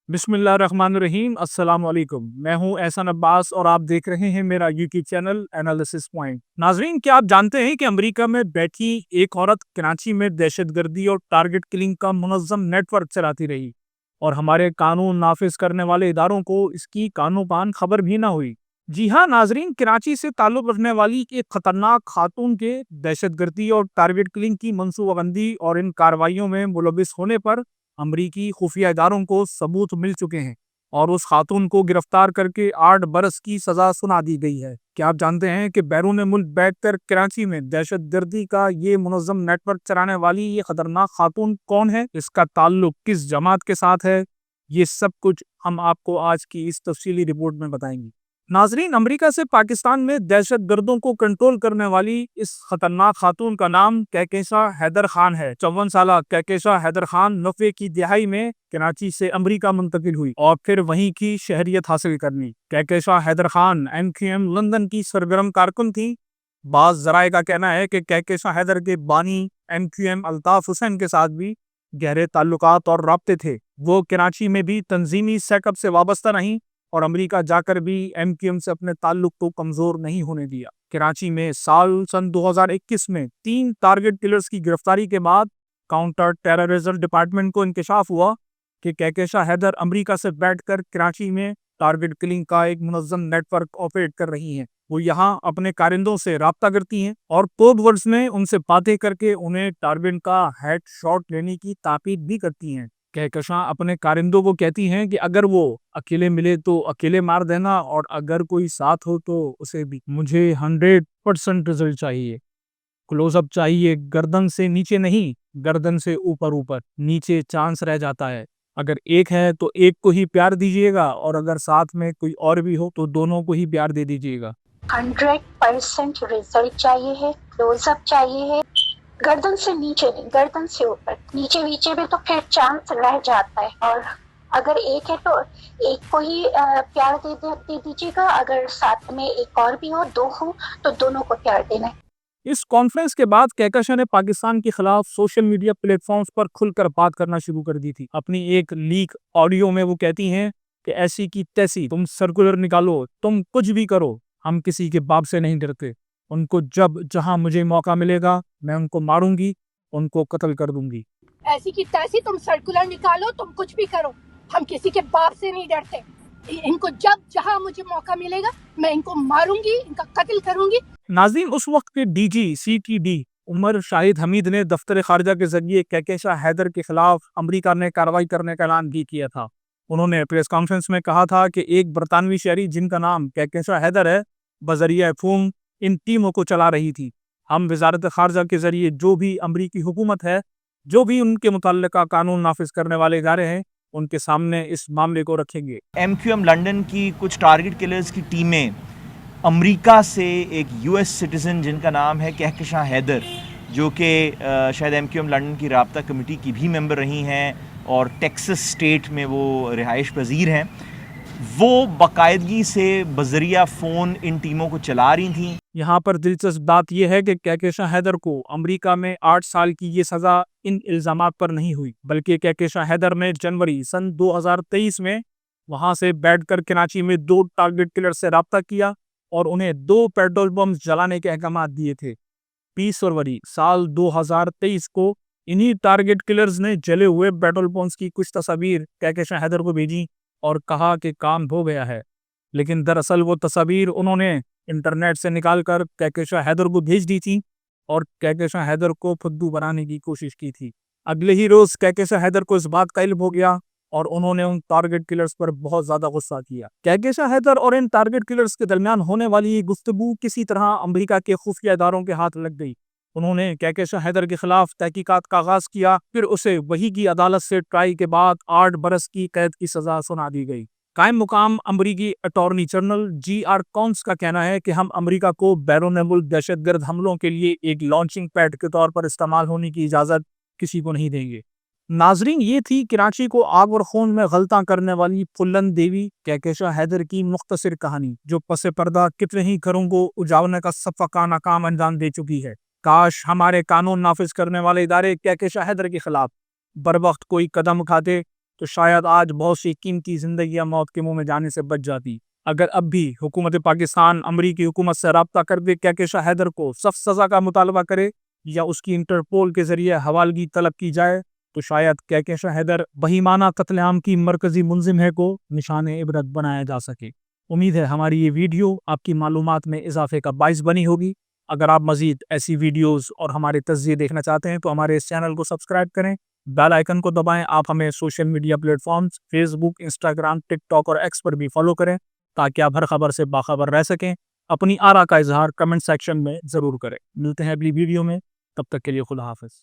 बिस्मिल्लाहिर्रहमानिर्रहीम। अस्सलाम वालेकुम। मैं हूं एहसान अब्बास और आप देख रहे हैं मेरा यूट्यूब चैनल एनालिसिस पॉइंट। नाजरीन, क्या आप जानते हैं कि अमेरिका में बैठी एक औरत कराची में दहशतगर्दी और टारगेट किलिंग का मुनज़्ज़म नेटवर्क चलाती रही और हमारे कानून नाफिज करने वाले इदारों को इसकी कानो कान खबर भी ना हुई। जी हाँ नाजरीन, कराची से ताल्लुक़ रखने वाली एक खतरनाक खातून के दहशतगर्दी और टारगेट किलिंग की मनसूबाबंदी और इन कार्रवाइयों में मुलविस होने पर अमरीकी खुफिया इदारों को सबूत मिल चुके हैं और उस खातून को गिरफ्तार करके 8 बरस की सजा सुना दी गई है। क्या आप जानते हैं कि बैरून मुल्क बैठकर कराची में दहशतगर्दी का ये मुनज़्ज़म नेटवर्क चलाने वाली ये खतरनाक खातून कौन है, इसका ताल्लुक किस जमात के साथ है? ये सब कुछ हम आपको आज की इस तफसीली रिपोर्ट में बताएंगे। नाजरीन, अमेरिका से पाकिस्तान में दहशत गर्दों को कंट्रोल करने वाली इस खतरनाक खातून का नाम कहकशा हैदर खान है। 54 साल कहकशा हैदर खान 90 की दिहाई में कराची से अमेरिका मुंतकिल हुई और फिर वहीं की शहरियत हासिल करनी। कहकशा हैदर खान MQM लंदन की सरगर्म कारकुन थी। बाज़ ज़राए का कहना है कि कहकशा हैदर के बानी MQM अल्ताफ हुसैन के साथ भी गहरे ताल्लुकात और राब्ते थे। वो कराची में भी तंजीमी सेटअप से वाबस्ता नहीं और अमेरिका जाकर भी MQM से अपने ताल्लुक को कमजोर नहीं होने दिया। कराची में सन 2021 में 3 टारगेट किलर्स की गिरफ्तारी के बाद काउंटर टेररिज्म डिपार्टमेंट को इंकशाफ हुआ कि कहकशा हैदर अमेरिका से बैठकर कराची में टारगेट किलिंग का एक मुनज़्ज़म नेटवर्क ऑपरेट कर रही हैं। वो यहाँ अपने कारिंदों से राब्ता करती हैं और कोड वर्ड्स में उनसे बातें करके उन्हें टारगेट का हेड शॉट लेने की ताकीद भी करती हैं। कहकशा अपने कारिंदों को कहती हैं कि अगर वो अकेले मिले तो अकेले मार देना और अगर कोई साथ हो तो उसे भी। मुझे 100% रिजल्ट चाहिए, क्लोजअप चाहिए, गर्दन से नीचे नहीं, गर्दन से ऊपर ऊपर, नीचे चांस रह जाता है। अगर एक है तो एक को ही प्यार दीजिएगा और अगर साथ में कोई और भी हो तो दोनों को ही प्यार दे दीजिएगा। 100% रिजल्ट चाहिए है, क्लोजअप चाहिए है, गर्दन से नीचे नहीं, गर्दन से ऊपर, नीचे नीचे भी तो फिर चांस रह जाता है। और अगर एक है तो एक को ही प्यार दे दीजिएगा, अगर साथ में एक और भी हो, 2 हो तो दोनों को प्यार देना है। इस कॉन्फ्रेंस के बाद कहकशा ने पाकिस्तान के खिलाफ सोशल मीडिया प्लेटफॉर्म्स पर खुलकर बात करना शुरू कर दी थी। अपनी एक लीक ऑडियो में वो कहती हैं कि ऐसी की तैसी, तुम सर्कुलर निकालो, तुम कुछ भी करो, हम किसी के बाप से नहीं डरते। उनको जब जहां मुझे मौका मिलेगा मैं उनको मारूंगी, उनको कत्ल कर दूंगी। ऐसी की तैसी, तुम सर्कुलर निकालो, तुम कुछ भी करो, हम किसी के बाप से नहीं डरते। इनको जब जहां मुझे मौका मिलेगा मैं इनको मारूंगी, इनका कत्ल करूंगी। नाज़रीन, उस वक्त के DG CTD उमर शाहिद हमीद ने दफ्तर खारजा के जरिए कहकशा हैदर के खिलाफ अमेरिका ने कार्रवाई करने का ऐलान भी किया था। उन्होंने प्रेस कॉन्फ्रेंस में कहा था कि एक बरतानवी शहरी जिनका नाम कहकशा हैदर है, बजरिया फ़ोन इन टीमों को चला रही थी। हम वजारत खारजा के जरिए जो भी अमरीकी हुकूमत है, जो भी उनके मुतल्लिका कानून नाफिज करने वाले इदारे हैं, उनके सामने इस मामले को रखेंगे। MQM लंदन की कुछ टारगेट किलर्स की टीमें अमेरिका से एक US सिटीज़न जिनका नाम है कहकशा हैदर, जो कि शायद MQM लंदन की राब्ता कमेटी की भी मेंबर रही हैं और टेक्सास स्टेट में वो रिहाइश पजीर हैं, वो बाकायदगी से बजरिया फ़ोन इन टीमों को चला रही थी। यहाँ पर दिलचस्प बात यह है कि कहकशा हैदर को अमेरिका में 8 साल की ये सज़ा इन इल्ज़ामात पर नहीं हुई, बल्कि कहकशा हैदर ने जनवरी सन 2023 में वहाँ से बैठकर कराची में 2 टारगेट किलर से रब्ता किया और उन्हें 2 पेट्रोल पंप जलाने के अहकाम दिए थे। 20 फरवरी साल 2023 को इन्हीं टारगेट किलर्स ने जले हुए पेट्रोल पंप्स की कुछ तस्वीर कहकशा हैदर को भेजी और कहा कि काम हो गया है, लेकिन दरअसल वो तस्वीर उन्होंने इंटरनेट से निकालकर कहकशा हैदर को भेज दी थी और कहकशा हैदर को फुद्दू बनाने की कोशिश की थी। अगले ही रोज कहकशा हैदर को इस बात का इल्म हो गया और उन्होंने उन टारगेट किलर्स पर बहुत ज्यादा गुस्सा किया। कहकशा हैदर और इन टारगेट किलर्स के दरमियान होने वाली ये गुफ्तगू किसी तरह अमेरिका के खुफिया इदारों के हाथ लग गई। उन्होंने कहकशा हैदर के खिलाफ तहकीकात का आगाज किया, फिर उसे वही की अदालत से ट्राई के बाद 8 बरस की कैद की सजा सुना दी गई। कायम मुकाम अमरीकी अटॉर्नी जनरल GR कॉन्स का कहना है कि हम अमेरिका को बैरून मुल्क दहशतगर्द हमलों के लिए एक लॉन्चिंग पैड के तौर पर इस्तेमाल होने की इजाज़त किसी को नहीं देंगे। ناظرین، یہ تھی کراچی کو آگ اور خون میں غلطاں کرنے والی پھلن دیوی کہکشاں حیدر کی مختصر کہانی، جو پس پردہ کتنے ہی گھروں کو اجاڑنے کا صفقانہ کام انجام دے چکی ہے۔ کاش ہمارے قانون نافذ کرنے والے ادارے کہکشاں حیدر کے خلاف بر وقت کوئی قدم اٹھاتے تو شاید آج بہت سی قیمتی زندگیاں موت کے منہ میں جانے سے بچ جاتی۔ اگر اب بھی حکومت پاکستان امریکی حکومت سے رابطہ کر کے کہکشاں حیدر کو سخت سزا کا مطالبہ کرے یا اس کی انٹرپول کے ذریعے حوالگی طلب کی جائے تو شاید کہکشاں حیدر بہیمانہ قتل عام کی مرکزی ملزم ہے کو نشان عبرت بنایا جا سکے۔ امید ہے ہماری یہ ویڈیو آپ کی معلومات میں اضافے کا باعث بنی ہوگی۔ اگر آپ مزید ایسی ویڈیوز اور ہمارے تجزیے دیکھنا چاہتے ہیں تو ہمارے اس چینل کو سبسکرائب کریں، بیل آئیکن کو دبائیں۔ آپ ہمیں social media platforms Facebook, Instagram, TikTok اور ایکس پر بھی فالو کریں تاکہ آپ ہر خبر سے باخبر رہ سکیں۔ اپنی آراء کا اظہار کمنٹ سیکشن میں ضرور کریں۔ ملتے ہیں اگلی ویڈیو میں، تب تک کے لیے خدا حافظ۔